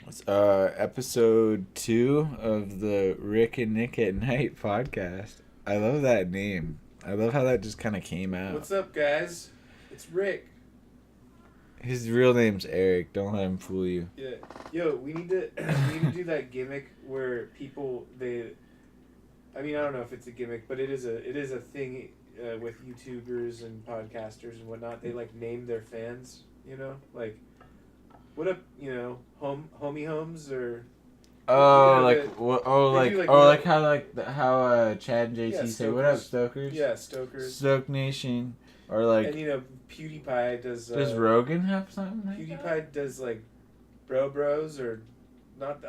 It's episode 2 of the Rik and Nick at Night podcast. I love that name. I love how that just kind of came out. What's up, guys? It's Rick. His real name's Eric. Don't let him fool you. Yeah. Yo, we need to do that gimmick where people I don't know if it's a gimmick, but it is a thing with YouTubers and podcasters and whatnot. They like name their fans. Like what up? Homie Homes or. Oh, like how Chad and JC say, "What up, Stokers?" Yeah, Stokers. Stoke Nation, or like. And PewDiePie does. Does Rogan have something like PewDiePie that? does like, bros or not.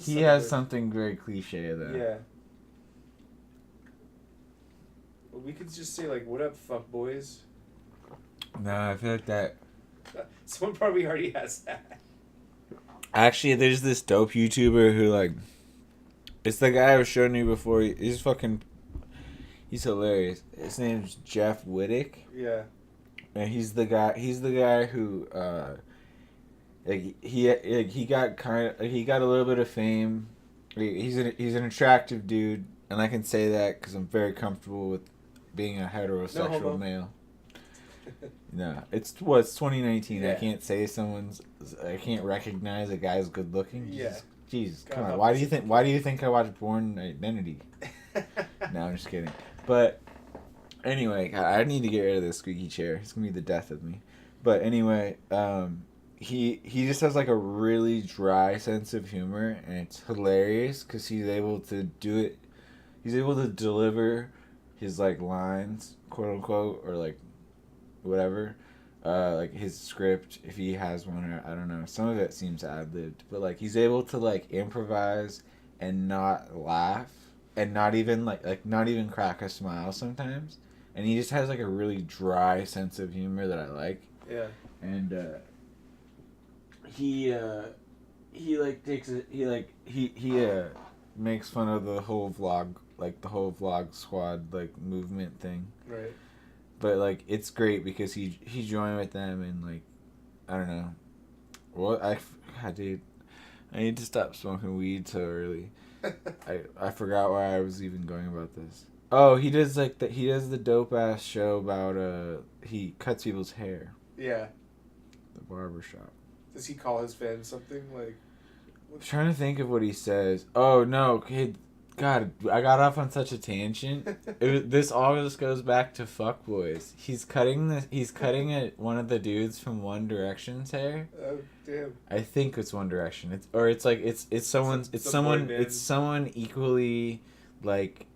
He has something very cliche though. Yeah. Well, we could just say like, "What up, fuck boys." No, I feel like that. Someone probably already has that. Actually, there's this dope YouTuber who like, it's the guy I was showing you before. He's hilarious. His name's Jeff Wittek. Yeah. And he's the guy who he got a little bit of fame. He's an attractive dude, and I can say that because I'm very comfortable with being a heterosexual male. No, it's 2019. Yeah. I can't recognize a guy's good looking. Yeah. Jeez, come on. Why do you think I watch Born Identity? No, I'm just kidding. But anyway, I need to get rid of this squeaky chair. It's gonna be the death of me. But anyway, he just has like a really dry sense of humor, and it's hilarious because he's able to do it. He's able to deliver his like lines, quote unquote, or like whatever, like his script, if he has one, or I don't know. Some of it seems ad-libbed, but like he's able to like improvise and not laugh and not even not even crack a smile sometimes. And he just has like a really dry sense of humor that I like. Yeah. And he makes fun of the whole vlog squad like movement thing. Right. But like it's great because he joined with them, and like I don't know. Well, dude, I need to stop smoking weed so early. I forgot why I was even going about this. Oh, he does the dope ass show about he cuts people's hair. Yeah. The barbershop. Does he call his fans something like? I'm trying to think of what he says. Oh no, kid. God, I got off on such a tangent. This all just goes back to fuckboys. He's cutting one of the dudes from One Direction's hair. Oh damn! I think it's One Direction. It's someone equally like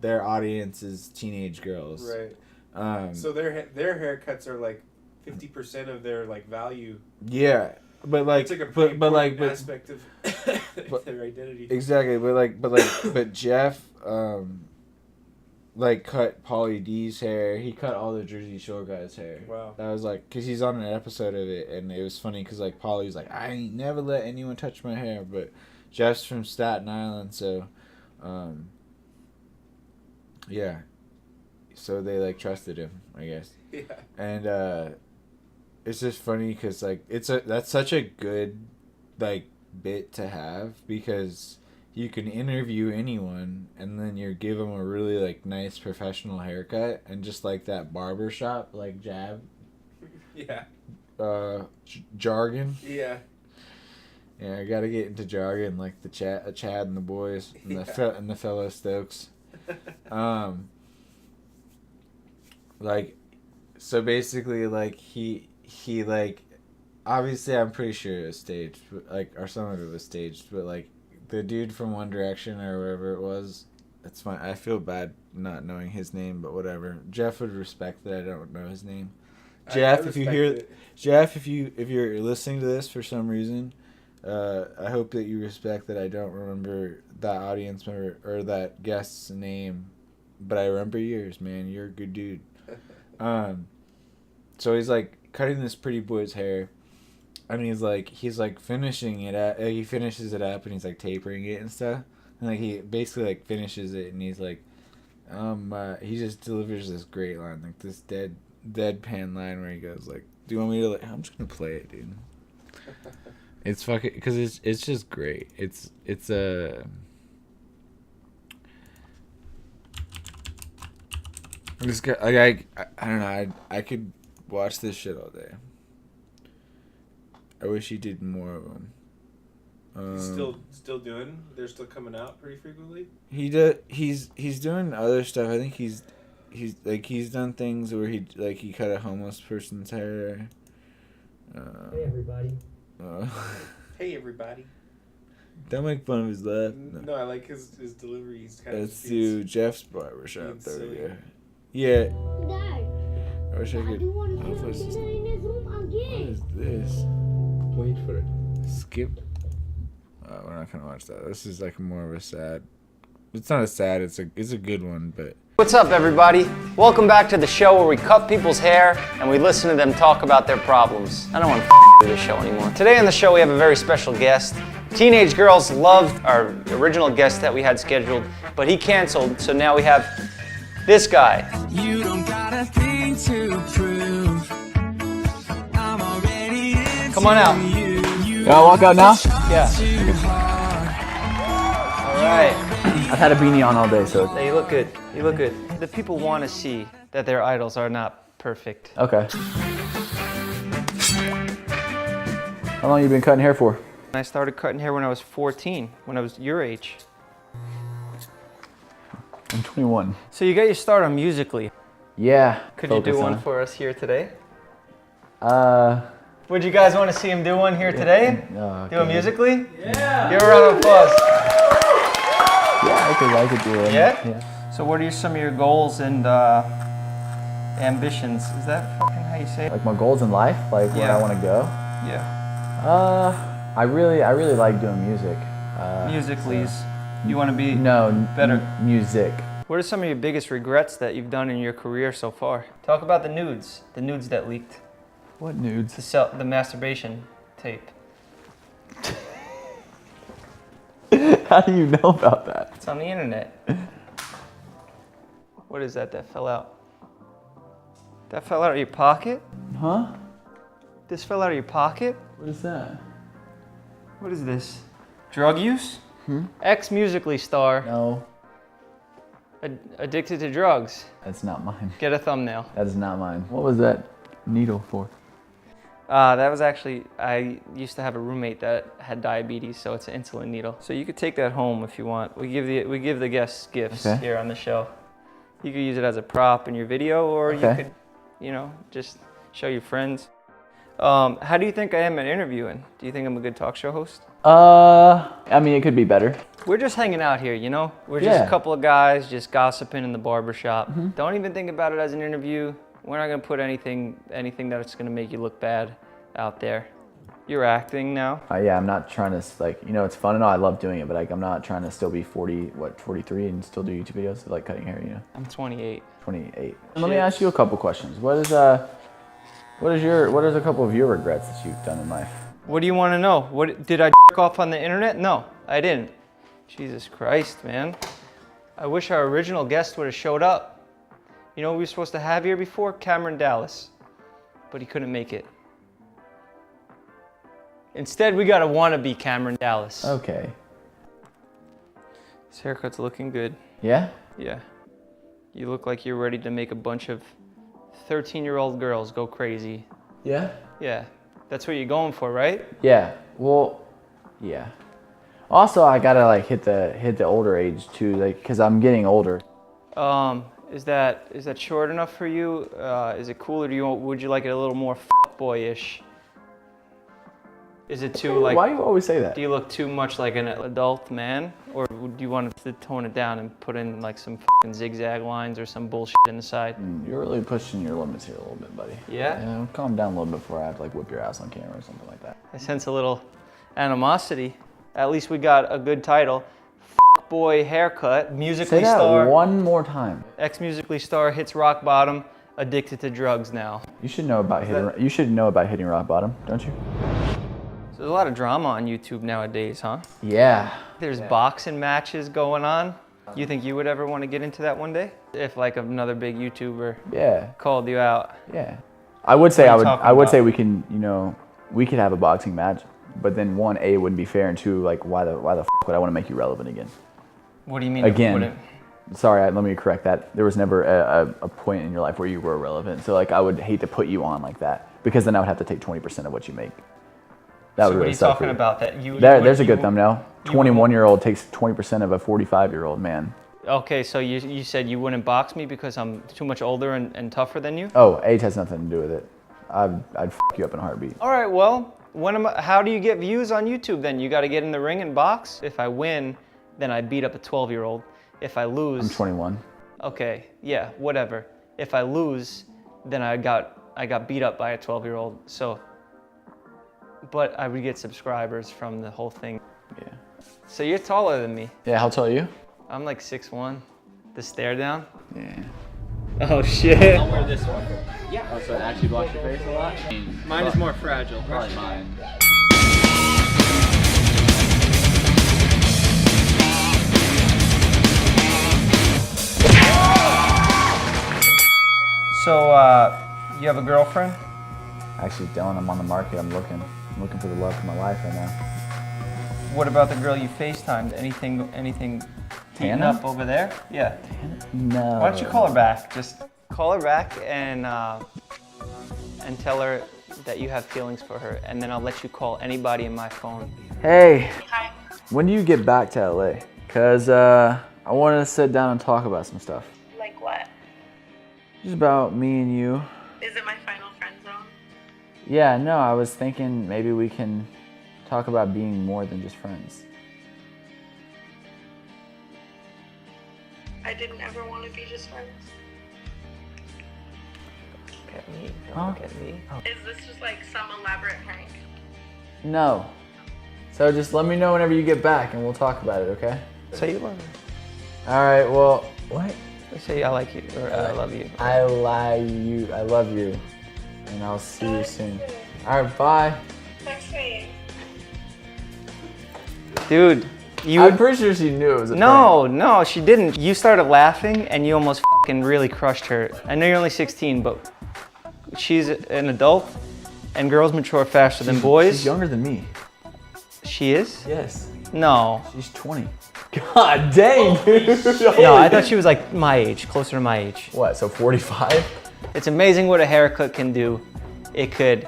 their audience is teenage girls. Right. So their haircuts are like 50% of their like value. Yeah. But like, it's like a pretty aspect of their identity. Exactly, but Jeff, cut Pauly D's hair. He cut all the Jersey Shore guys' hair. Wow. That was like, cause he's on an episode of it, and it was funny, cause like Pauly's like, I ain't never let anyone touch my hair, but Jeff's from Staten Island, so, yeah. So they like trusted him, I guess. Yeah. And it's just funny because like that's such a good like bit to have, because you can interview anyone and then you give them a really like nice professional haircut, and just like that barbershop like jab. Yeah. Jargon. Yeah. Yeah, I gotta get into jargon like the Chad and the boys and the fellow Stokes. Like, so basically like he like, obviously I'm pretty sure it was staged, like, or some of it was staged, but like the dude from One Direction or whatever it was, it's fine. I feel bad not knowing his name, but whatever. Jeff would respect that I don't know his name. Jeff, if you're listening to this for some reason, I hope that you respect that I don't remember that audience member or that guest's name, but I remember yours, man. You're a good dude. So he's like cutting this pretty boy's hair, and he's like finishing it at, he finishes it up and he's like tapering it and stuff, and like he basically like finishes it, and he's like he just delivers this great line, like this deadpan line where he goes like, do you want me to like, I'm just gonna play it, dude. It's fucking because it's just great. It's a. This guy, like I don't know. I could watch this shit all day. I wish he did more of them. He's still doing. They're still coming out pretty frequently. He's doing other stuff. I think he's done things where he cut a homeless person's hair. Hey everybody. Hey everybody. Don't make fun of his laugh. No, I like his delivery. He's kind Let's do Jeff's barbershop. There we go. Yeah. Yeah. I wish I could. What is this? Wait for it. Skip. We're not gonna watch that. This is like more of a sad. It's not a sad. It's a good one, but. What's up, everybody? Welcome back to the show where we cut people's hair and we listen to them talk about their problems. I don't want to do this show anymore. Today on the show we have a very special guest. Teenage girls loved our original guest that we had scheduled, but he canceled, so now we have this guy. You don't got a thing to prove. I'm already Come on out. Can I walk out now? Yeah. All right. I've had a beanie on all day, so. Hey, you look good. You look good. The people want to see that their idols are not perfect. Okay. How long you been cutting hair for? I started cutting hair when I was 14, when I was your age. I'm 21. So you got your start on Musical.ly. Yeah. Could you do one for us here today? Would you guys want to see him do one here today? Okay. Do a Musical.ly? Yeah. Give a round of applause. Yeah, I could do it. Yeah? So what are some of your goals and ambitions? Is that fucking how you say it? Like my goals in life, like where I want to go. Yeah. I really like doing music. Musical.lys. You want to be better music. What are some of your biggest regrets that you've done in your career so far? Talk about the nudes that leaked. What nudes? The masturbation tape. How do you know about that? It's on the internet. What is that fell out? That fell out of your pocket? Huh? This fell out of your pocket? What is that? What is this? Drug use? Ex-Musical.ly star. No. Addicted to drugs. That's not mine. Get a thumbnail. That is not mine. What was that needle for? That was actually, I used to have a roommate that had diabetes, so it's an insulin needle. So you could take that home if you want. We give the guests gifts here on the show. You could use it as a prop in your video, or you could, just show your friends. How do you think I am at interviewing? Do you think I'm a good talk show host? I mean, it could be better. We're just hanging out here, We're just a couple of guys just gossiping in the barbershop. Don't even think about it as an interview. We're not gonna put anything that's gonna make you look bad out there. You're acting now. Yeah, I'm not trying to it's fun and all. I love doing it, but I'm not trying to still be 43 and still do YouTube videos, like cutting hair, I'm 28. 28. Let me ask you a couple questions. What is a couple of your regrets that you've done in life? What do you want to know? What did I jerk off on the internet? No, I didn't. Jesus Christ, man. I wish our original guest would have showed up. You know what we were supposed to have here before? Cameron Dallas. But he couldn't make it. Instead, we got a wannabe Cameron Dallas. Okay. This haircut's looking good. Yeah? Yeah. You look like you're ready to make a bunch of 13-year-old girls go crazy. Yeah? Yeah. That's what you're going for, right? Yeah. Well, yeah. Also, I gotta hit the older age too, because I'm getting older. Is that short enough for you? Is it cool, or would you like it a little more boyish? Is it too Why do you always say that? Do you look too much like an adult man, or do you want to tone it down and put in some fucking zigzag lines or some bullshit in the side? You're really pushing your limits here a little bit, buddy. Yeah? Calm down a little bit before I have to whip your ass on camera or something like that. I sense a little animosity. At least we got a good title. Boy haircut, Musical.ly star. Say that one more time. Ex-Musical.ly star hits rock bottom, addicted to drugs now. You should know about hitting rock bottom, don't you? So there's a lot of drama on YouTube nowadays, huh? Yeah. There's boxing matches going on. You think you would ever want to get into that one day? If another big YouTuber called you out? Yeah. I would say we can, we could have a boxing match But then one, A, it wouldn't be fair, and two, like why the f would I want to make you relevant again? What do you mean? Again, sorry, let me correct that. There was never a point in your life where you were relevant. So like I would hate to put you on like that because then I would have to take 20% of what you make. That So would what are really you suck talking for you. about? That There's a good thumbnail. 21-year-old takes 20% of a 45-year-old man. Okay, so you said you wouldn't box me because I'm too much older and tougher than you? Oh, age has nothing to do with it. I'd f you up in a heartbeat. All right, well, how do you get views on YouTube then? You got to get in the ring and box? If I win, then I beat up a 12-year-old. If I lose... I'm 21. Okay, yeah, whatever. If I lose, then I got beat up by a 12-year-old. So, but I would get subscribers from the whole thing. Yeah. So you're taller than me. Yeah, how tall are you? I'm like 6'1". The stare down? Yeah. Oh shit. I'll wear this one. Yeah. Oh, so it actually blocks your face a lot? Mine is more fragile. Probably mine. So, you have a girlfriend? Actually don't, I'm on the market, I'm looking for the love of my life right now. What about the girl you FaceTimed? Anything heating Hannah? up over there? Yeah. No. Why don't you call her back? Just call her back and tell her that you have feelings for her, and then I'll let you call anybody in my phone. Hey, Hi. when do you get back to LA? Cause I wanted to sit down and talk about some stuff. Like what? Just about me and you. Is it my final friend zone? Yeah, no, I was thinking maybe we can talk about being more than just friends. I didn't ever want to be just friends. Look at me. Huh? Look at me. Is this just like some elaborate prank? No. So just let me know whenever you get back and we'll talk about it, okay? Say you love me. All right, well, what? Say I like you or I love you. I love you, and I'll see you soon. All right, bye. Text me. Dude, I'm pretty sure she knew it was a No, she didn't. You started laughing and you almost fucking really crushed her. I know you're only 16, but she's an adult and girls mature faster than boys. She's younger than me. She is? Yes. No. She's 20. God dang, dude. No, I thought she was like my age, closer to my age. What, so 45? It's amazing what a haircut can do. It could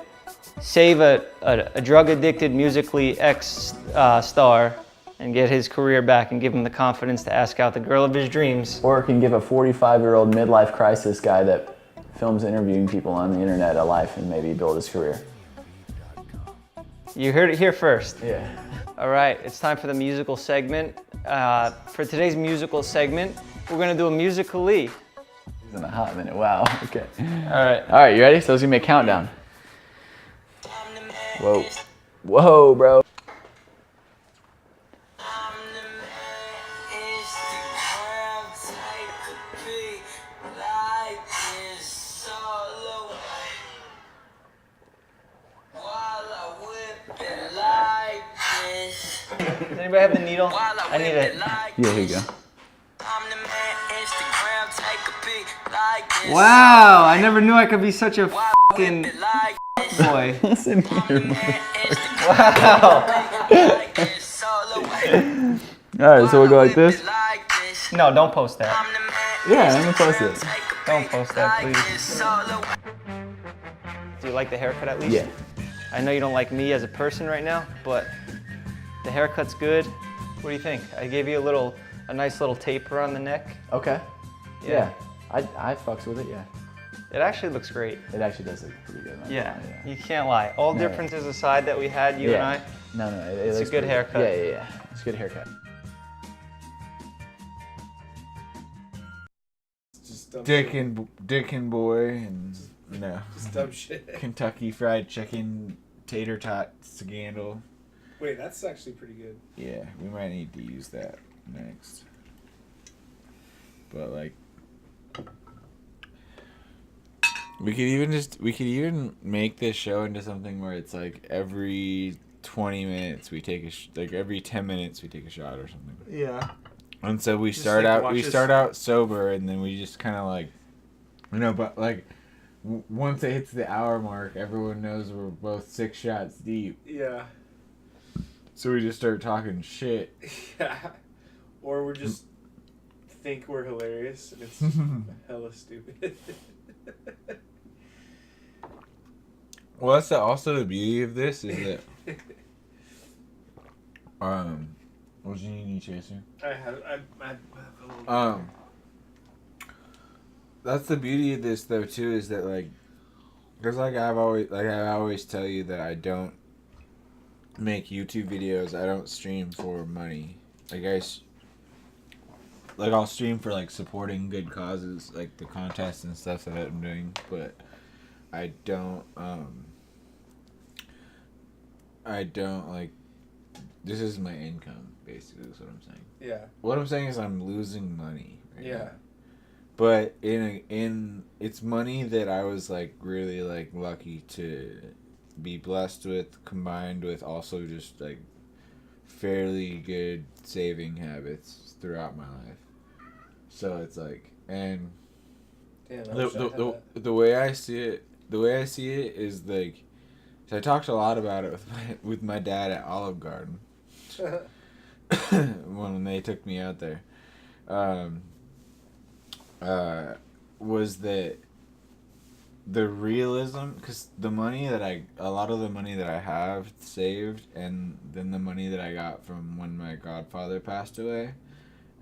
save a drug-addicted, musically star and get his career back and give him the confidence to ask out the girl of his dreams. Or it can give a 45-year-old midlife crisis guy that films interviewing people on the internet a life and maybe build his career. You heard it here first. Yeah. All right, it's time for the musical segment. For today's musical segment, we're gonna do a musical-ly. He's in a hot minute, wow, okay. All right. All right, you ready? So it's gonna be a countdown. Whoa. Whoa, bro. Does anybody have the needle? I need it. Yeah, here you go. Wow, I never knew I could be such a fucking boy. Listen here, Wow. Alright, so we'll go like this? No, don't post that. Yeah, I'm gonna post it. Don't post that, please. Do you like the haircut at least? Yeah. I know you don't like me as a person right now, but the haircut's good. What do you think? I gave you a nice little taper on the neck. Okay. Yeah. I fucks with it, yeah. It actually looks great. It actually does look pretty good, man. Yeah, you can't lie. All differences aside that we had, you and I. No, it It's a looks good pretty haircut. Yeah. It's a good haircut. Just dumb Dick shit. and boy and no. Just dumb shit. Kentucky Fried Chicken tater tot scandal. Wait, that's actually pretty good. Yeah, we might need to use that next. But like, we could even make this show into something where it's like every 20 minutes we take like every 10 minutes we take a shot or something. Yeah. And so we Just, start like, out watch we us- start out sober and then we just kind of like, but like once it hits the hour mark, everyone knows we're both 6 shots deep. Yeah. So we just start talking shit. Yeah. Or we're just think we're hilarious and it's hella stupid. Well, that's also the beauty of this is that what do you need, Chaser? I have a little That's the beauty of this though too is that like, cause I always tell you that I don't make YouTube videos. I don't stream for money. I'll stream for like supporting good causes, like the contests and stuff that I'm doing, but I don't like. This is my income, basically. Is what I'm saying. Yeah. What I'm saying is I'm losing money. Right Yeah. now. But it's money that I was like really like lucky to be blessed with, combined with also just like fairly good saving habits throughout my life. So it's like, and Damn, I wish I had that. the way I see it is like, so I talked a lot about it with my dad at Olive Garden when they took me out there. Was that the realism, because a lot of the money that I have saved, and then the money that I got from when my godfather passed away,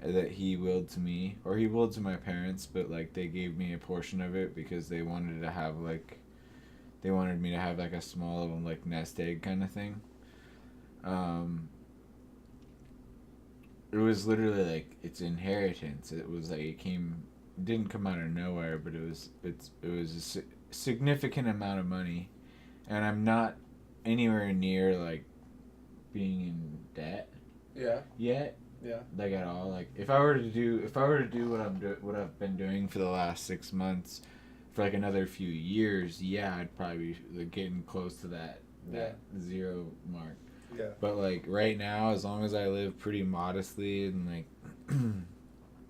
that he willed to me, or he willed to my parents, but like they gave me a portion of it because they wanted me to have like a small little like nest egg kind of thing. It was literally like it's inheritance. It was like it didn't come out of nowhere, but it was a significant amount of money, and I'm not anywhere near like being in debt. Yeah. Yet. Yeah. Like at all. Like if I were to do what I've been doing for the last 6 months, for like another few years, yeah, I'd probably be like, getting close to that zero mark. Yeah. But like right now, as long as I live pretty modestly and like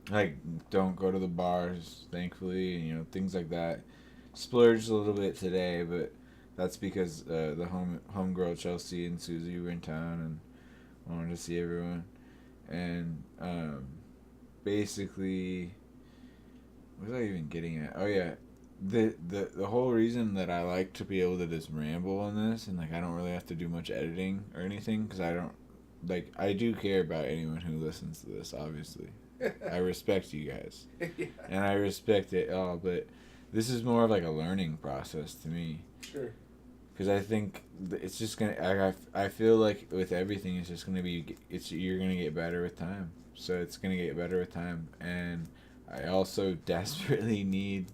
like don't go to the bars, thankfully, and, things like that. Splurged a little bit today, but that's because the homegirl Chelsea and Susie were in town and wanted to see everyone. And basically, what was I even getting at? Oh yeah, the whole reason that I like to be able to just ramble on this and like I don't really have to do much editing or anything because I do care about anyone who listens to this. Obviously, I respect you guys, and I respect it all. But this is more of like a learning process to me. Sure. Because I think it's just gonna. I feel like with everything, it's just gonna be. You're gonna get better with time. So it's gonna get better with time, and I also desperately need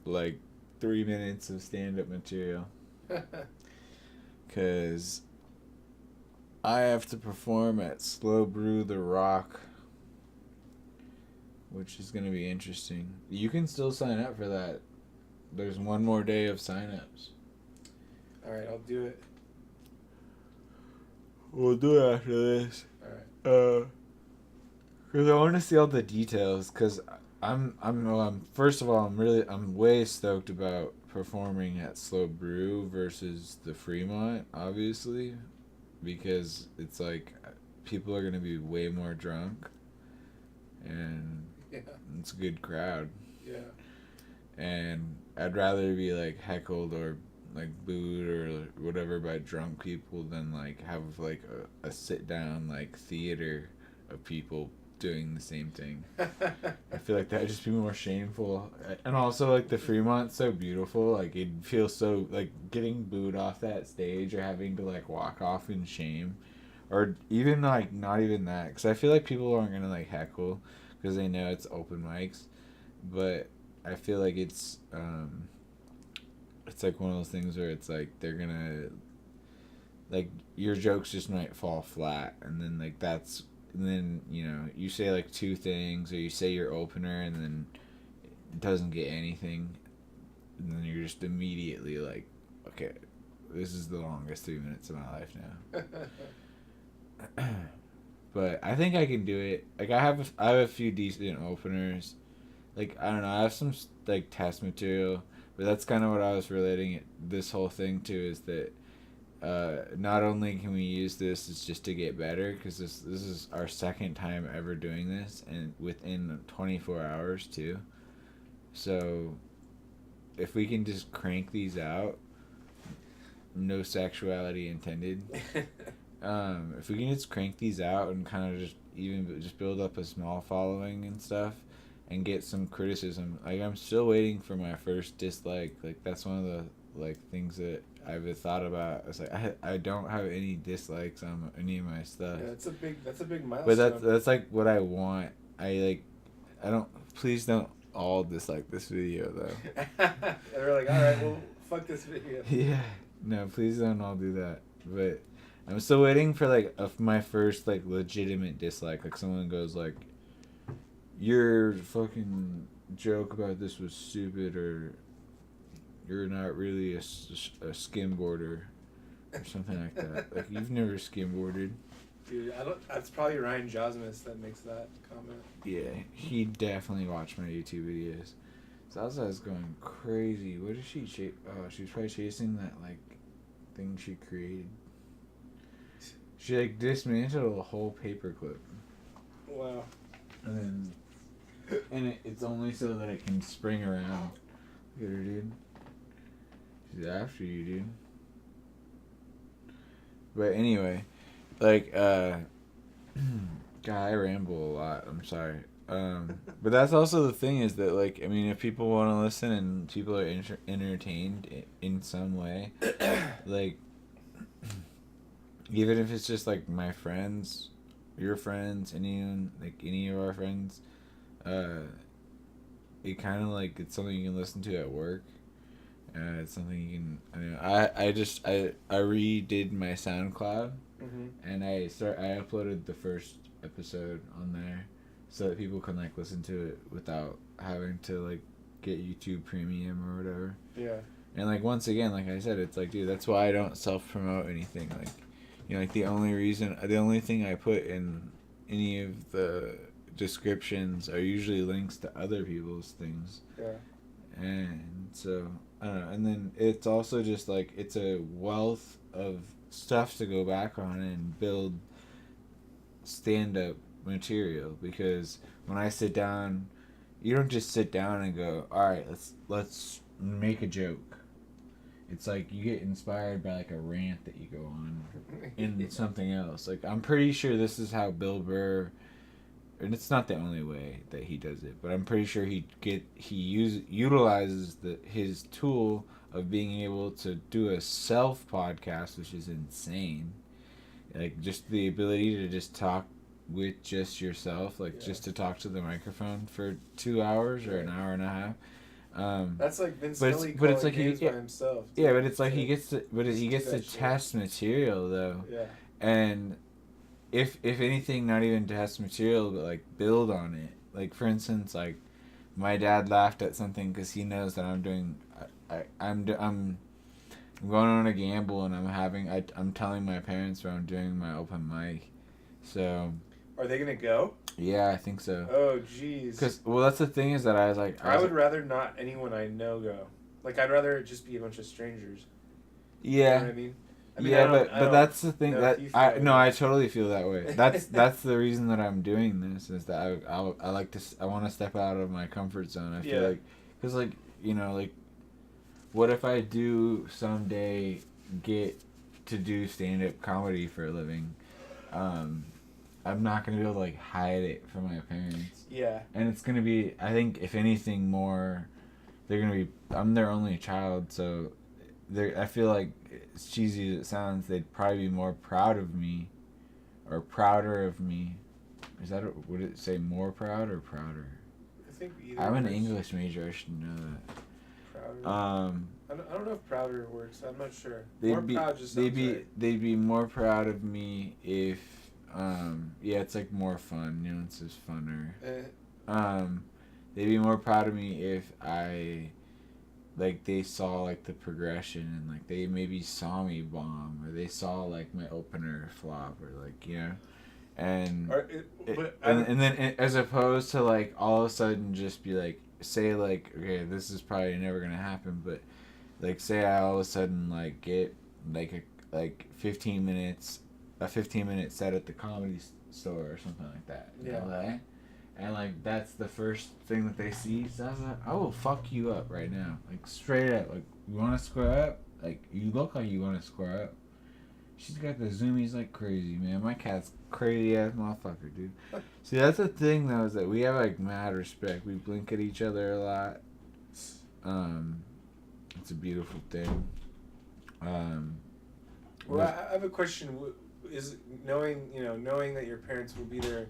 like 3 minutes of stand-up material. Because I have to perform at Slow Brew The Rock, which is gonna be interesting. You can still sign up for that. There's one more day of sign-ups. Alright, I'll do it. We'll do it after this. Alright. Because I want to see all the details. Because first of all, I'm way stoked about performing at Slow Brew versus the Fremont, obviously, because it's like people are gonna be way more drunk, and it's a good crowd. Yeah. And I'd rather be like heckled or like booed or whatever by drunk people than like have like a sit down like theater of people doing the same thing. I feel like that would just be more shameful. And also like the Fremont's so beautiful, like it feels so like getting booed off that stage or having to like walk off in shame, or even like not even that, because I feel like people aren't gonna like heckle because they know it's open mics, but I feel like it's like one of those things where it's like they're gonna like your jokes just might fall flat, and then like that's, and then you say like two things, or you say your opener and then it doesn't get anything, and then you're just immediately like, okay, this is the longest 3 minutes of my life now. But I think I can do it. Like I have a few decent openers. Like I don't know, I have some like test material. But that's kind of what I was relating this whole thing to, is that not only can we use this is just to get better, because this is our second time ever doing this, and within 24 hours too. So if we can just crank these out, no sexuality intended. If we can just crank these out and kind of just build up a small following and stuff, and get some criticism. Like, I'm still waiting for my first dislike. Like, that's one of the things that I've thought about. It's like I don't have any dislikes on any of my stuff. Yeah, that's a big milestone. But that's like what I want. I don't. Please don't all dislike this video though. They're like, all right, well, fuck this video. Yeah. No, please don't all do that. But I'm still waiting for my first legitimate dislike. Like, someone goes like, your fucking joke about this was stupid, or you're not really a skimboarder, or something like that. Like, you've never skimboarded. Dude, that's probably Ryan Josmus that makes that comment. Yeah, he definitely watched my YouTube videos. Salsa's going crazy. What is she chase? Oh, she's probably chasing that thing she created. She dismantled a whole paperclip. Wow. And it's only so that it can spring around. Look at her, dude. She's after you, dude. But anyway, God, I ramble a lot. I'm sorry. But that's also the thing, is that if people want to listen and people are entertained in some way, even if it's just my friends, your friends, anyone, any of our friends, it kind of it's something you can listen to at work. It's something you can. I redid my SoundCloud, and I uploaded the first episode on there, so that people can like listen to it without having to like get YouTube Premium or whatever. Yeah. And like once again, like I said, it's like, dude, that's why I don't self promote anything. Like, you know, like the only thing I put in any of the descriptions are usually links to other people's things. Yeah. And so I don't know. And then it's also just like it's a wealth of stuff to go back on and build stand-up material, because when I sit down, you don't just sit down and go, all right, let's make a joke. It's like you get inspired by like a rant that you go on in something else. Like, I'm pretty sure this is how Bill Burr, and it's not the only way that he does it, but I'm pretty sure he utilizes his tool of being able to do a self podcast, which is insane. Like, just the ability to just talk with just yourself, like just to talk to the microphone for 2 hours or an hour and a half. That's like Vince but Scully it's calling like games by himself. Too. Yeah, but it's like he gets to test material though. Yeah. And if anything, not even test material, but like build on it. Like, for instance, like my dad laughed at something because he knows that I'm going on a gamble, and I'm telling my parents where I'm doing my open mic. So are they gonna go? Yeah, I think so. Oh, jeez. Because, well, that's the thing, is that I would rather not anyone I know go. Like, I'd rather it just be a bunch of strangers. Yeah. You know what I mean? Yeah, but that's the thing that I totally feel that way. That's the reason that I'm doing this, is that I want to step out of my comfort zone. I feel like, because like, you know, like, what if I do someday get to do stand-up comedy for a living? I'm not going to be able to like hide it from my parents. Yeah. And it's going to be, I think, if anything more, I'm their only child, so I feel like, as cheesy as it sounds, they'd probably be more proud of me, or prouder of me. Would it say more proud or prouder? I think either. I'm an English major, I should know that. Prouder. I don't know if prouder works. I'm not sure. They'd be more proud of me if, it's like more fun. You know, it's just funner. They'd be more proud of me if they saw like the progression, and like they maybe saw me bomb, or they saw like my opener flop, or like, you know, and then as opposed to like all of a sudden just be like, say like, okay, this is probably never gonna happen, but like say I all of a sudden like get like like 15 minutes, a 15-minute set at the comedy store or something like that in LA. And like that's the first thing that they see. So I was like, I will fuck you up right now, like straight up. Like, you want to square up? Like, you look like you want to square up. She's got the zoomies like crazy, man. My cat's crazy ass motherfucker, dude. See, that's the thing though, is that we have like mad respect. We blink at each other a lot. It's a beautiful thing. Well, I have a question. Is knowing that your parents will be there,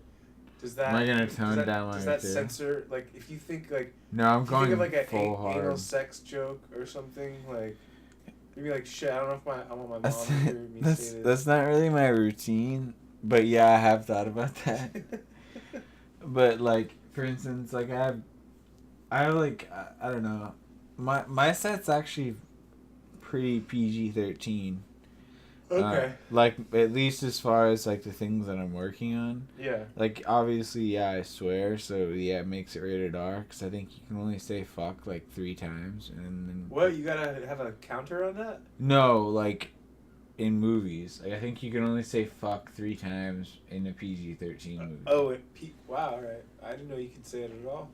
does that? Am I gonna tone down Does my that kid? censor, like, if you think like? No, I'm if you going think of like a full hard. anal sex joke or something, like, you'd be like, shit. I don't know if I want my mom That's, to hear me say this. that's not really my routine, but yeah, I have thought about that. But like, for instance, like I don't know, my set's actually pretty PG-13. Okay. Like, at least as far as like the things that I'm working on. Yeah. Like, obviously, yeah, I swear, so yeah, it makes it rated R, because I think you can only say fuck like 3 times, and then... What, you gotta have a counter on that? No, like, in movies. Like, I think you can only say fuck 3 times in a PG-13 movie. Oh, wow, alright. I didn't know you could say it at all.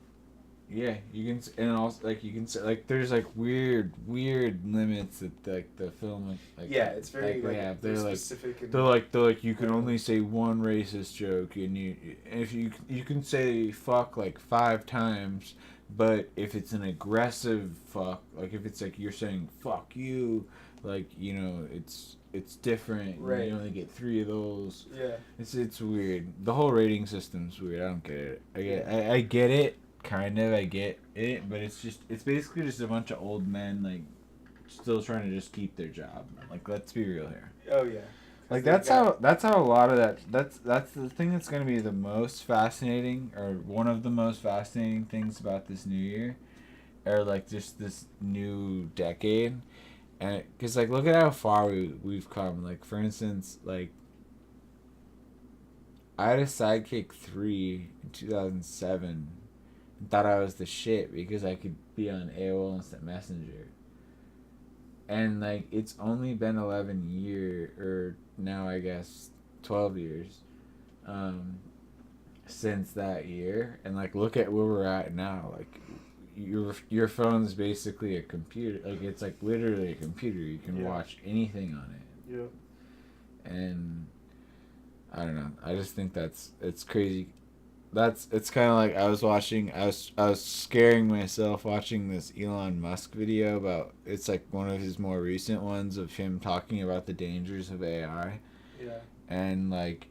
Yeah, you can, and also, like, you can say, like, there's, like, weird limits that, like, the film, like, Yeah, it's very, they like, have. very They're, like, specific. And they're like, you can only say one racist joke, and if you can say fuck, like, 5 times, but if it's an aggressive fuck, like, if it's, like, you're saying fuck you, like, you know, it's different. Right. You only get 3 of those. Yeah. It's weird. The whole rating system's weird. I don't get it. I get it. Kind of, I get it, but it's basically just a bunch of old men, like, still trying to just keep their job. Like, let's be real here. Oh yeah. Like, that's how a lot of that's the thing that's going to be the most fascinating, or one of the most fascinating things about this new year, or like just this new decade, and because like look at how far we've come. Like, for instance, like, I had a Sidekick 3 in 2007. Thought I was the shit because I could be on AOL Instant Messenger. And like, it's only been 11 years, or now I guess 12 years, since that year. And like, look at where we're at now. Like, your phone's basically a computer. Like, it's like literally a computer. You can watch anything on it. Yeah. And I don't know. I just think it's crazy. It's kind of like I was scaring myself watching this Elon Musk video about, it's like one of his more recent ones of him talking about the dangers of AI. Yeah. And like,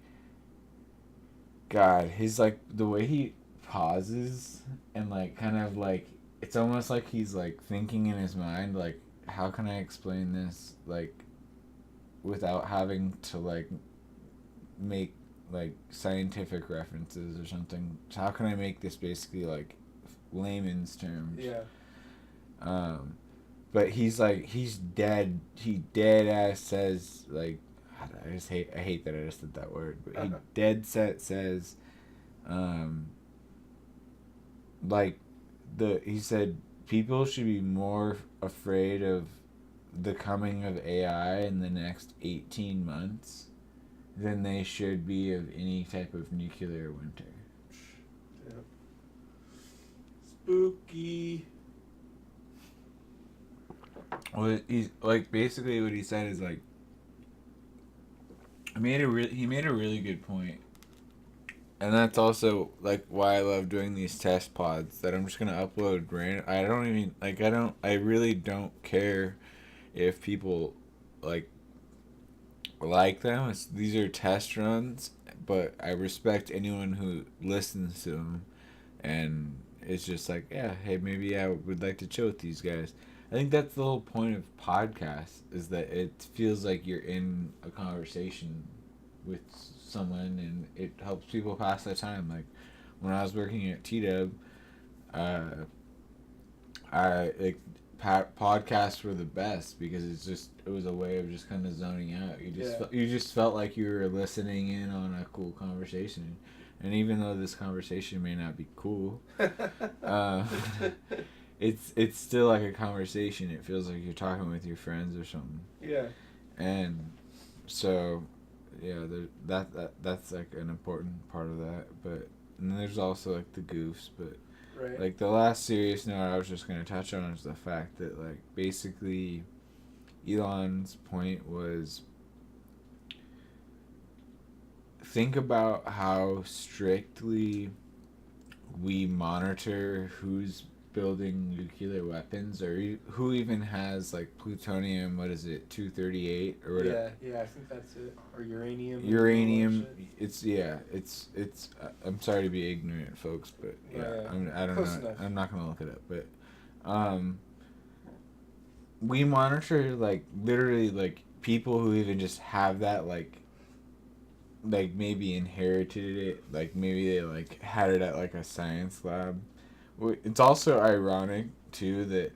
God, his like the way he pauses and like kind of like, it's almost like he's like thinking in his mind, like, how can I explain this like without having to like make like scientific references or something. So how can I make this basically like layman's terms? Yeah. But he's like, he dead ass says, like, I hate that I just did that word, but he dead set says, like, he said people should be more afraid of the coming of AI in the next 18 months than they should be of any type of nuclear winter. Yeah. Spooky. Well, he's like, basically what he said is like, he made a really good point, and that's also like why I love doing these test pods that I'm just gonna upload random. I really don't care if people like them. These are test runs, but I respect anyone who listens to them, and it's just like, yeah, hey, maybe I would like to chill with these guys. I think that's the whole point of podcasts, is that it feels like you're in a conversation with someone, and it helps people pass the time. Like, when I was working at T-Dub, podcasts were the best because it was a way of just kind of zoning out. You just felt like you were listening in on a cool conversation, and even though this conversation may not be cool, it's still like a conversation. It feels like you're talking with your friends or something. Yeah. And So, yeah, that's like an important part of that. But and then there's also like the goofs. But Right. like the last serious note I was just gonna touch on is the fact that like basically, Elon's point was think about how strictly we monitor who's building nuclear weapons or who even has like plutonium, what is it, 238 or whatever. Yeah, I think that's it. Or uranium. and all Uranium, that shit. it's I'm sorry to be ignorant, folks, but Yeah. I don't Close know. enough. I'm not going to look it up, but we monitor like literally like people who even just have that like maybe inherited it, like maybe they like had it at like a science lab. It's also ironic too that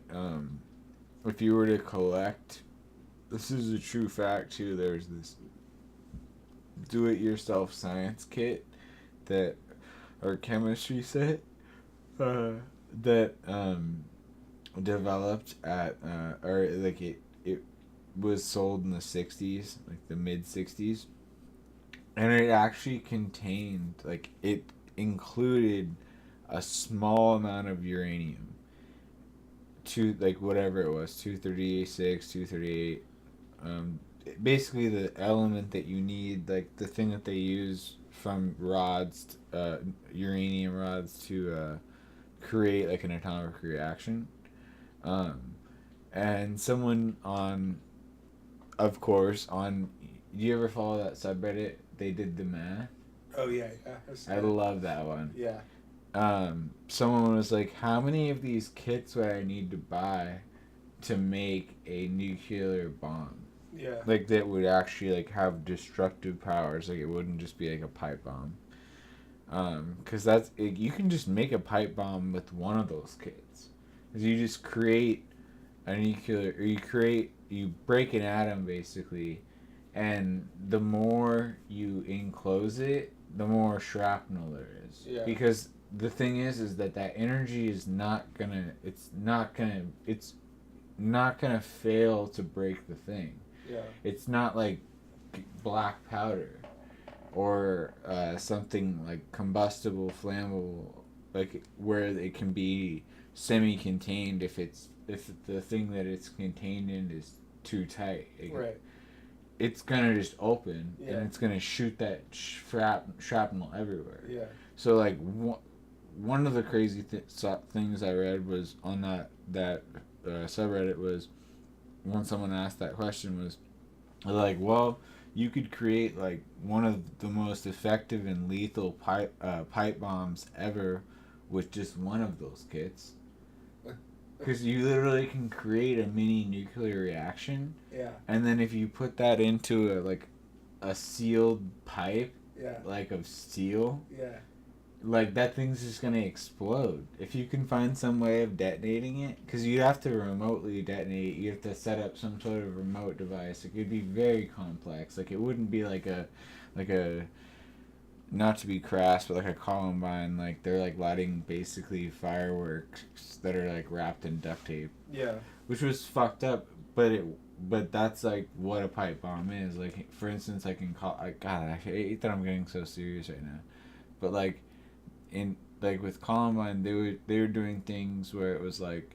if you were to collect, this is a true fact too, there's this do-it-yourself science kit that or chemistry set that developed at or like it was sold in the 60s, like the mid 60s, and it actually contained like it included a small amount of uranium, to like whatever it was, 236, 238, basically the element that you need, like the thing that they use from rods, uranium rods to create like an atomic reaction. And someone on, of course, on, do you ever follow that subreddit? They did the math. Oh yeah. I love that one. Yeah. Someone was like, how many of these kits would I need to buy to make a nuclear bomb? Yeah. Like that would actually like have destructive powers. Like it wouldn't just be like a pipe bomb. Because that's it, you can just make a pipe bomb with one of those kits. Because you just create a nuclear, or you break an atom basically, and the more you enclose it, the more shrapnel there is. Yeah. Because the thing is that energy is not gonna fail to break the thing. Yeah. It's not like black powder or something like combustible, flammable, like where it can be semi-contained if the thing that it's contained in is too tight. Right. It's gonna just open Yeah. and it's gonna shoot that shrapnel everywhere. Yeah. So like one of the crazy things I read was on that subreddit was when someone asked that question was like, well, you could create like one of the most effective and lethal pipe bombs ever with just one of those kits, because you literally can create a mini nuclear reaction. Yeah. And then if you put that into a sealed pipe, Yeah. like of steel, Yeah. like that thing's just gonna explode if you can find some way of detonating it, because you'd have to remotely detonate it. You have to set up some sort of remote device. Like, it'd be very complex. Like, it wouldn't be like a not to be crass, but like a Columbine. Like, they're like lighting basically fireworks that are like wrapped in duct tape, Yeah. which was fucked up. But that's like what a pipe bomb is. Like, for instance, I can call. God, I hate that I'm getting so serious right now, but like with Columbine, they were doing things where it was like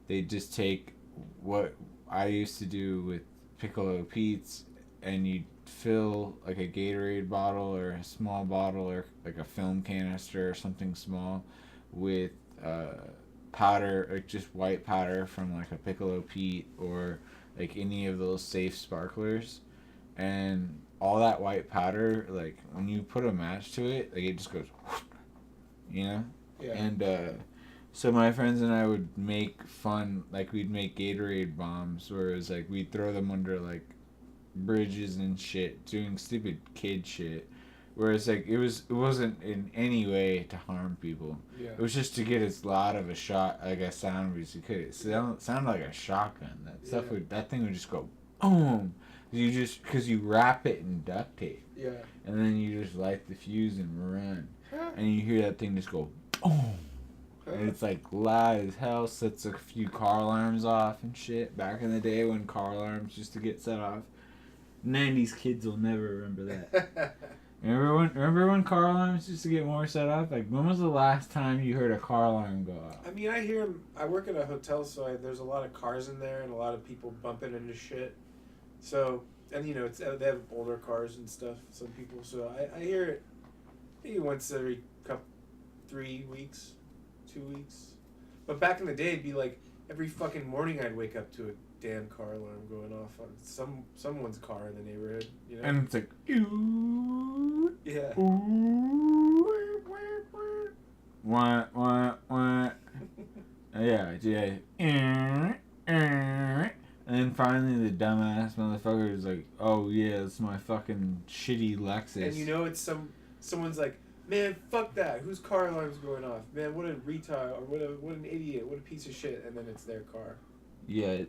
they just take what I used to do with Piccolo Pete's, and you fill like a Gatorade bottle or a small bottle or like a film canister or something small with powder, like just white powder from like a Piccolo Pete or like any of those safe sparklers, and all that white powder, like when you put a match to it, like it just goes you know? Yeah. And so my friends and I would make fun, like we'd make Gatorade bombs, where it was like we'd throw them under like bridges and shit, doing stupid kid shit. Whereas like it wasn't in any way to harm people. Yeah. It was just to get as loud of a shot, like a sound as you could. It sounded like a shotgun. That thing would just go boom. Because you wrap it in duct tape. Yeah. And then you just light the fuse and run. And you hear that thing just go boom. And it's like loud as hell, sets a few car alarms off and shit. Back in the day when car alarms used to get set off. 90s kids will never remember that. Remember when car alarms used to get more set up? Like, when was the last time you heard a car alarm go off? I mean, I hear 'em. I work at a hotel, so there's a lot of cars in there and a lot of people bumping into shit. So, and you know, they have older cars and stuff, some people. So I hear it maybe once every 3 weeks, 2 weeks. But back in the day, it'd be like every fucking morning I'd wake up to a damn car alarm going off on someone's car in the neighborhood, you know? And it's like, ooh, yeah. ooh, wah, wah, wah. Yeah. And then finally the dumbass motherfucker is like, oh yeah, it's my fucking shitty Lexus. And you know it's someone's like, man, fuck that. Whose car alarm's going off? Man, what a retard, or what an idiot, what a piece of shit. And then it's their car. Yeah,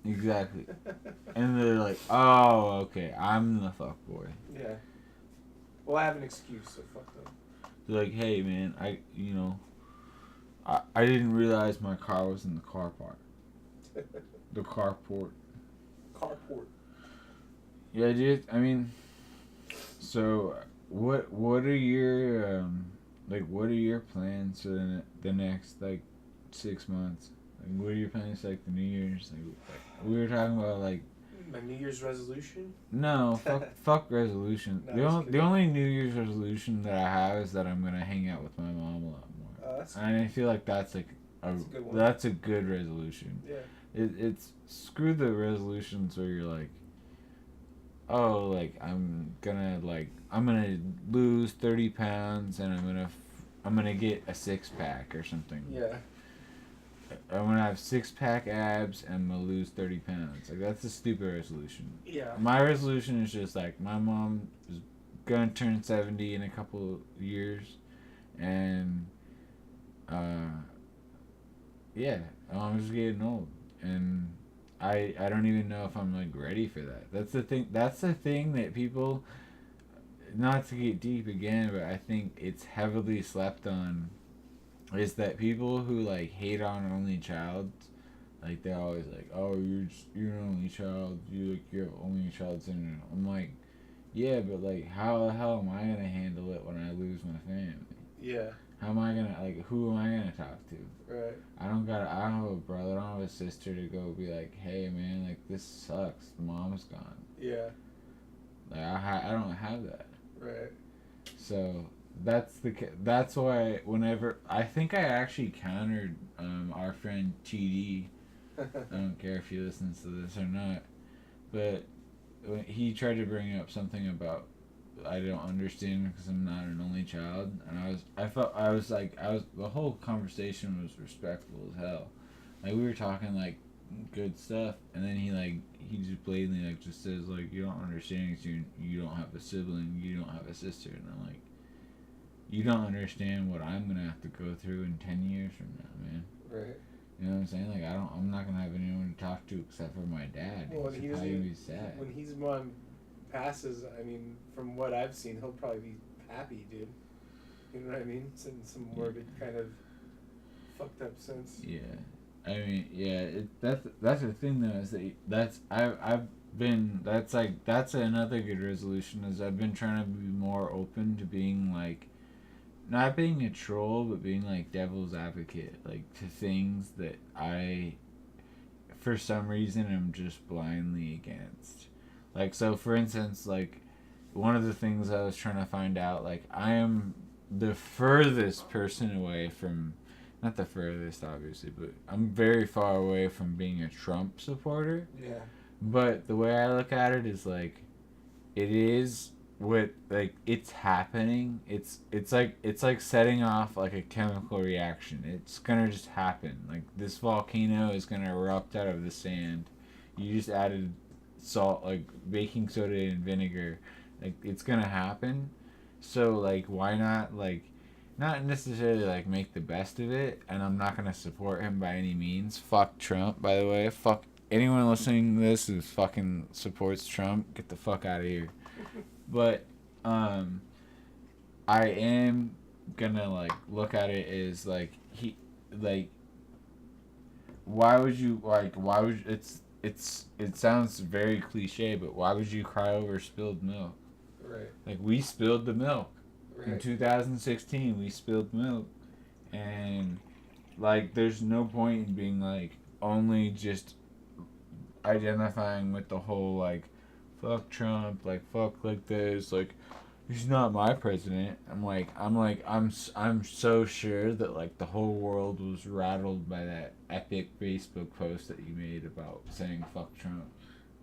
exactly. And they're like, oh, okay, I'm the fuck boy. Yeah. Well, I have an excuse, so fuck them. They're like, hey man, I didn't realize my car was in the car park. The carport. Carport. Yeah, dude. I mean, so what are your what are your plans for the next 6 months? Like, what are your plans for the New Year's? Like we were talking about my New Year's resolution. No, fuck resolution. No, the only New Year's resolution that I have is that I'm gonna hang out with my mom a lot more. That's and I feel like that's a good one. that's a good resolution. Yeah. It's screw the resolutions where you're like, oh, I'm gonna lose 30 pounds and I'm gonna get a 6-pack or something. Yeah. I'm gonna have 6-pack abs and I'm gonna lose 30 pounds. Like, that's a stupid resolution. Yeah. My resolution is just my mom is gonna turn 70 in a couple years, and yeah, I'm just getting old, and I don't even know if I'm ready for that. That's the thing that people, not to get deep again, but I think it's heavily slept on, is that people who hate on only child, they're always oh, you're an only child, you have only child syndrome. I'm like, yeah, but how the hell am I gonna handle it when I lose my family? Yeah. How am I gonna who am I gonna talk to? Right. I don't have a brother, I don't have a sister to go be hey man, this sucks, mom's gone. Yeah. I don't have that. Right. So that's why whenever I think I actually countered our friend TD. I don't care if he listens to this or not, but when he tried to bring up something about I don't understand because I'm not an only child, and the whole conversation was respectful as hell. We were talking good stuff, and then he just blatantly just says you don't understand because you don't have a sibling, you don't have a sister, and I'm like, you don't understand what I'm gonna have to go through in 10 years from now, man. Right. You know what I'm saying? I'm not gonna have anyone to talk to except for my dad. Well, He's probably gonna be sad. When his mom passes, I mean, from what I've seen, he'll probably be happy, dude. You know what I mean? It's in some morbid kind of fucked up sense. Yeah, I mean, yeah. That's the thing though, is that's another good resolution, is I've been trying to be more open to being not being a troll, but being devil's advocate, to things that I, for some reason, am just blindly against. So for instance, one of the things I was trying to find out, I am the furthest person away from, not the furthest obviously, but I'm very far away from being a Trump supporter. Yeah. But the way I look at it is it is what it's happening. It's like setting off a chemical reaction. It's gonna just happen. This volcano is gonna erupt out of the sand. You just added salt, baking soda and vinegar. It's gonna happen. So why not not necessarily make the best of it. And I'm not gonna support him by any means. Fuck Trump, by the way. Fuck anyone listening to this who fucking supports Trump. Get the fuck out of here. But I am gonna look at it as why would you it sounds very cliche, but why would you cry over spilled milk? Right. Like, we spilled the milk. In Right. 2016, we spilled milk. And, like, there's no point in being, like, only just identifying with the whole, like, fuck Trump, like, fuck like this, like, he's not my president. I'm so sure that, like, the whole world was rattled by that epic Facebook post that you made about saying fuck Trump.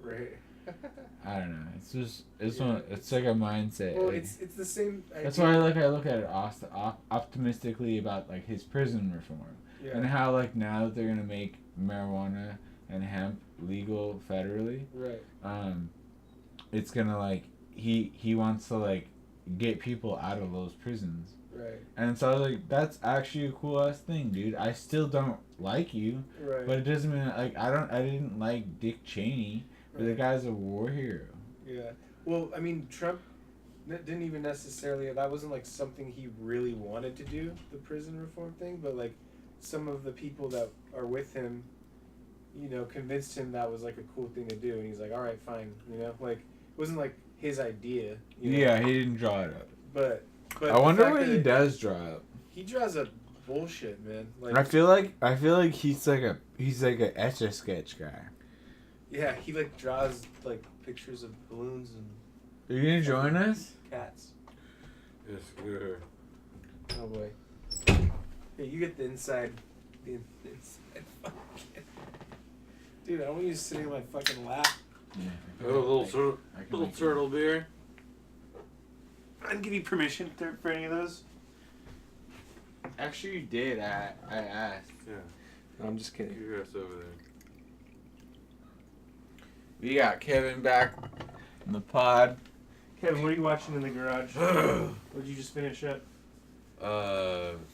Right. I don't know. It's just it's Yeah, one. It's like a mindset. Well, like, it's the same. that's why I look at it optimistically about like his prison reform Yeah. and how like now that they're gonna make marijuana and hemp legal federally. Right. It's gonna like he wants to like get people out of those prisons. Right. And so I was like, that's actually a cool ass thing, dude. I still don't like you, Right. but it doesn't mean like I didn't like Dick Cheney, but the guy's a war hero. Yeah. Well, I mean, Trump didn't even necessarily. That wasn't like something he really wanted to do, the prison reform thing. But like, some of the people that are with him, you know, convinced him that was like a cool thing to do, and he's like, all right, fine. You know, like it wasn't like his idea. You know? Yeah, he didn't draw it up. But I wonder the fact what he that does draw up. He draws up bullshit, man. Like I feel like he's like a Etch a Sketch guy. yeah, he like draws like pictures of balloons and Are you gonna join us? cats. Yes, sir. Oh boy. Hey, you get the inside. The inside fucking. Dude, I want you sitting in my fucking lap. Yeah. Oh, little turtle beer. I didn't give you permission for any of those. Actually, you did. I asked. Yeah, No, I'm just kidding. your ass over there. We got Kevin back in the pod. Kevin, what are you watching in the garage? What'd you just finish up?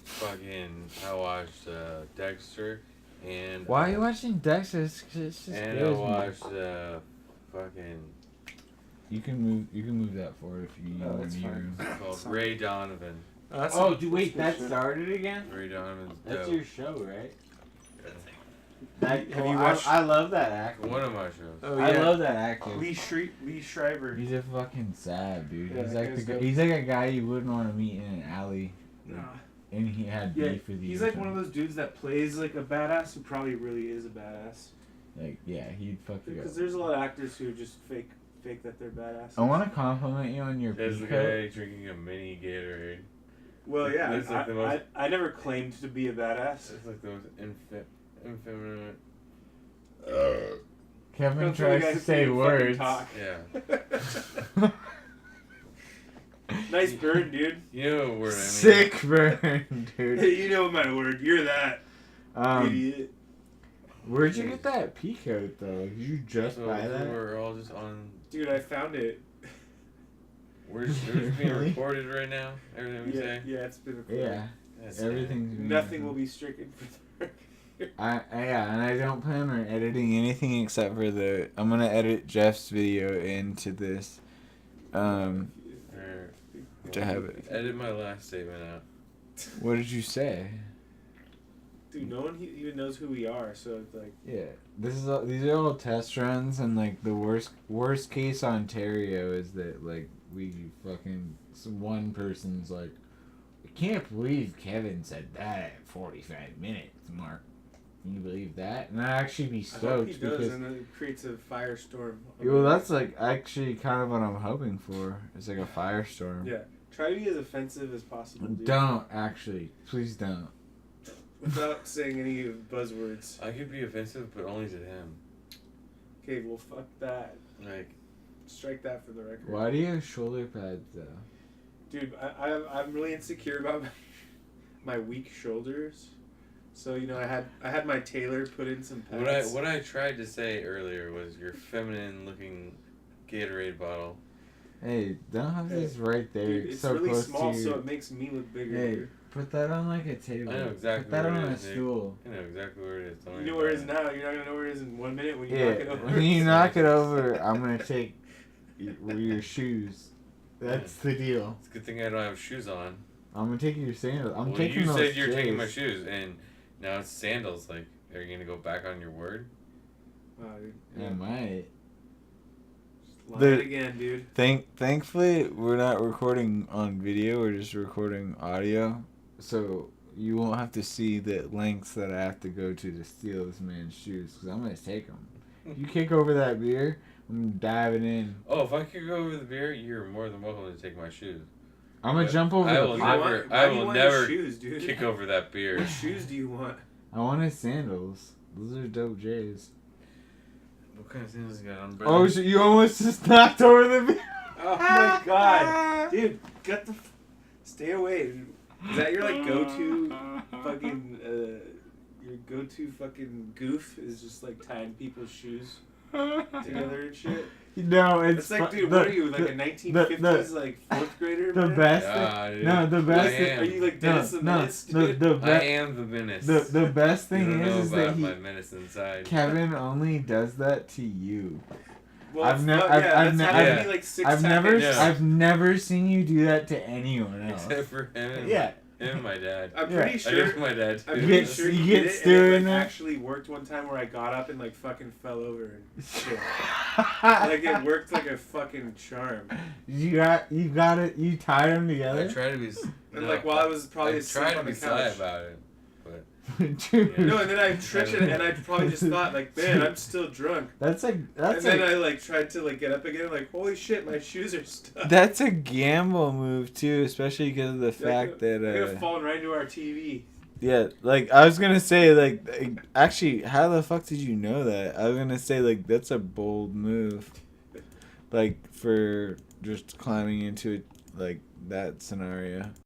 Fucking, I watched Dexter and. Why are you watching Dexter? It's just And I scares me. watched fucking. You can move that forward if you Oh, want that's to fine. It's called Ray Donovan. dude, wait, that started again? Ray Donovan's That's dope. your show, right? Have you watched? I love that actor. One of my shows. Oh, I yeah. love that actor. Lee Schreiber. He's a fucking sad dude. Yeah, he's that like guy's dope. he's like a guy you wouldn't want to meet in an alley. Nah. And he had Yeah, beef with you. he's like one of those dudes that plays like a badass who probably really is a badass. Like, yeah, he'd fuck you up. Because there's a lot of actors who just fake that they're badasses. I want to compliment you on your There's the peacoat. guy drinking a mini Gatorade. Well, yeah, That's like the most- I never claimed to be a badass. It's like the most infeminate. Kevin That's when you tries to guys say fucking words. talk. Yeah. Nice burn, dude. You know what word I mean. Sick burn, dude. You know my word. You're that idiot. Where'd you get that peacoat though? Did you just So buy that? we're all just on. Dude, I found it. We're just being Really? recorded right now. Everything we say. Yeah, it's been recorded. Yeah, That's everything's being Nothing will be stricken for the yeah, and I don't plan on editing anything except for I'm gonna edit Jeff's video into this, Or- to have it. Edit my last statement out. What did you say? Dude, no one even knows who we are, so it's like. Yeah, these are all test runs, and like the worst case Ontario is that like we fucking one person's like, I can't believe Kevin said that at 45 minutes, Mark. Can you believe that? And I'd actually be I hope stoked he does, because and then it creates a firestorm. well, that's like actually kind of what I'm hoping for. It's like a firestorm. Yeah. Try to be as offensive as possible, dude. Don't actually, please don't. Without saying any buzzwords. I could be offensive, but only to him. Okay, well, fuck that. Like, Strike that for the record. Why do you have shoulder pads though? Dude, I'm really insecure about my weak shoulders. So, you know, I had my tailor put in some pads. what I tried to say earlier was your feminine-looking Gatorade bottle. Hey, don't have this right there. Dude, it's so really close small, to so it makes me look bigger. Hey, put that on like a table. I know exactly Put that where on it a is, Nick. stool. I know exactly where it is. Don't You worry know where it about is now. You're not gonna know where it is in 1 minute when you Yeah, knock it over. when you knock it over, I'm gonna take your shoes. That's the deal. It's a good thing I don't have shoes on. I'm gonna take your sandals. I'm Well, taking you those said you're taking my J's. shoes, and now it's sandals. Like, are you gonna go back on your word? I might. Lying again, dude. Thankfully, we're not recording on video. We're just recording audio, so you won't have to see the lengths that I have to go to steal this man's shoes. Because I'm gonna take them. If you kick over that beer, I'm diving in. Oh, if I kick over the beer, you're more than welcome to take my shoes. I'm gonna jump over I the will pot. never, Why I do you will want never shoes, dude? kick over that beer. What shoes do you want? I want his sandals. Those are dope J's. What kind of things you got on? Oh, so you almost just knocked over the beer. Oh my god, dude, stay away. Is that your like go-to fucking your go-to fucking goof? Is just like tying people's shoes together and shit? No, it's like, dude, what are you, like a 1950s like fourth grader? The man? best Yeah, thing. dude. No, the best I thing. am. Are you like Dennis the Menace, dude? I am the menace. The best You thing don't know is about that my menace inside. Kevin only does that to you. Well, I've that's happened to me like 6 I've times. never seen you do that to anyone else. Except for him and, Yeah. and my dad. I'm pretty I sure. guess my dad too. I'm You pretty get- sure you you get did it, Stu and it in like, there? actually worked one time where I got up and like fucking fell over and shit. Like it worked like a fucking charm. You got it. You tied them I together. try to be. And like while I was probably I asleep try to on the be sly couch. about it, but Dude, No, and then I tripped it, and I probably just thought like, man, I'm still drunk. that's And a then I like tried to like get up again, like, holy shit, my shoes are stuck. that's a gamble move too, especially because of the fact I could have that fallen right into our TV. yeah, like I was gonna say like actually, how the fuck did you know that? I was gonna say like that's a bold move, like for just climbing into it like that scenario.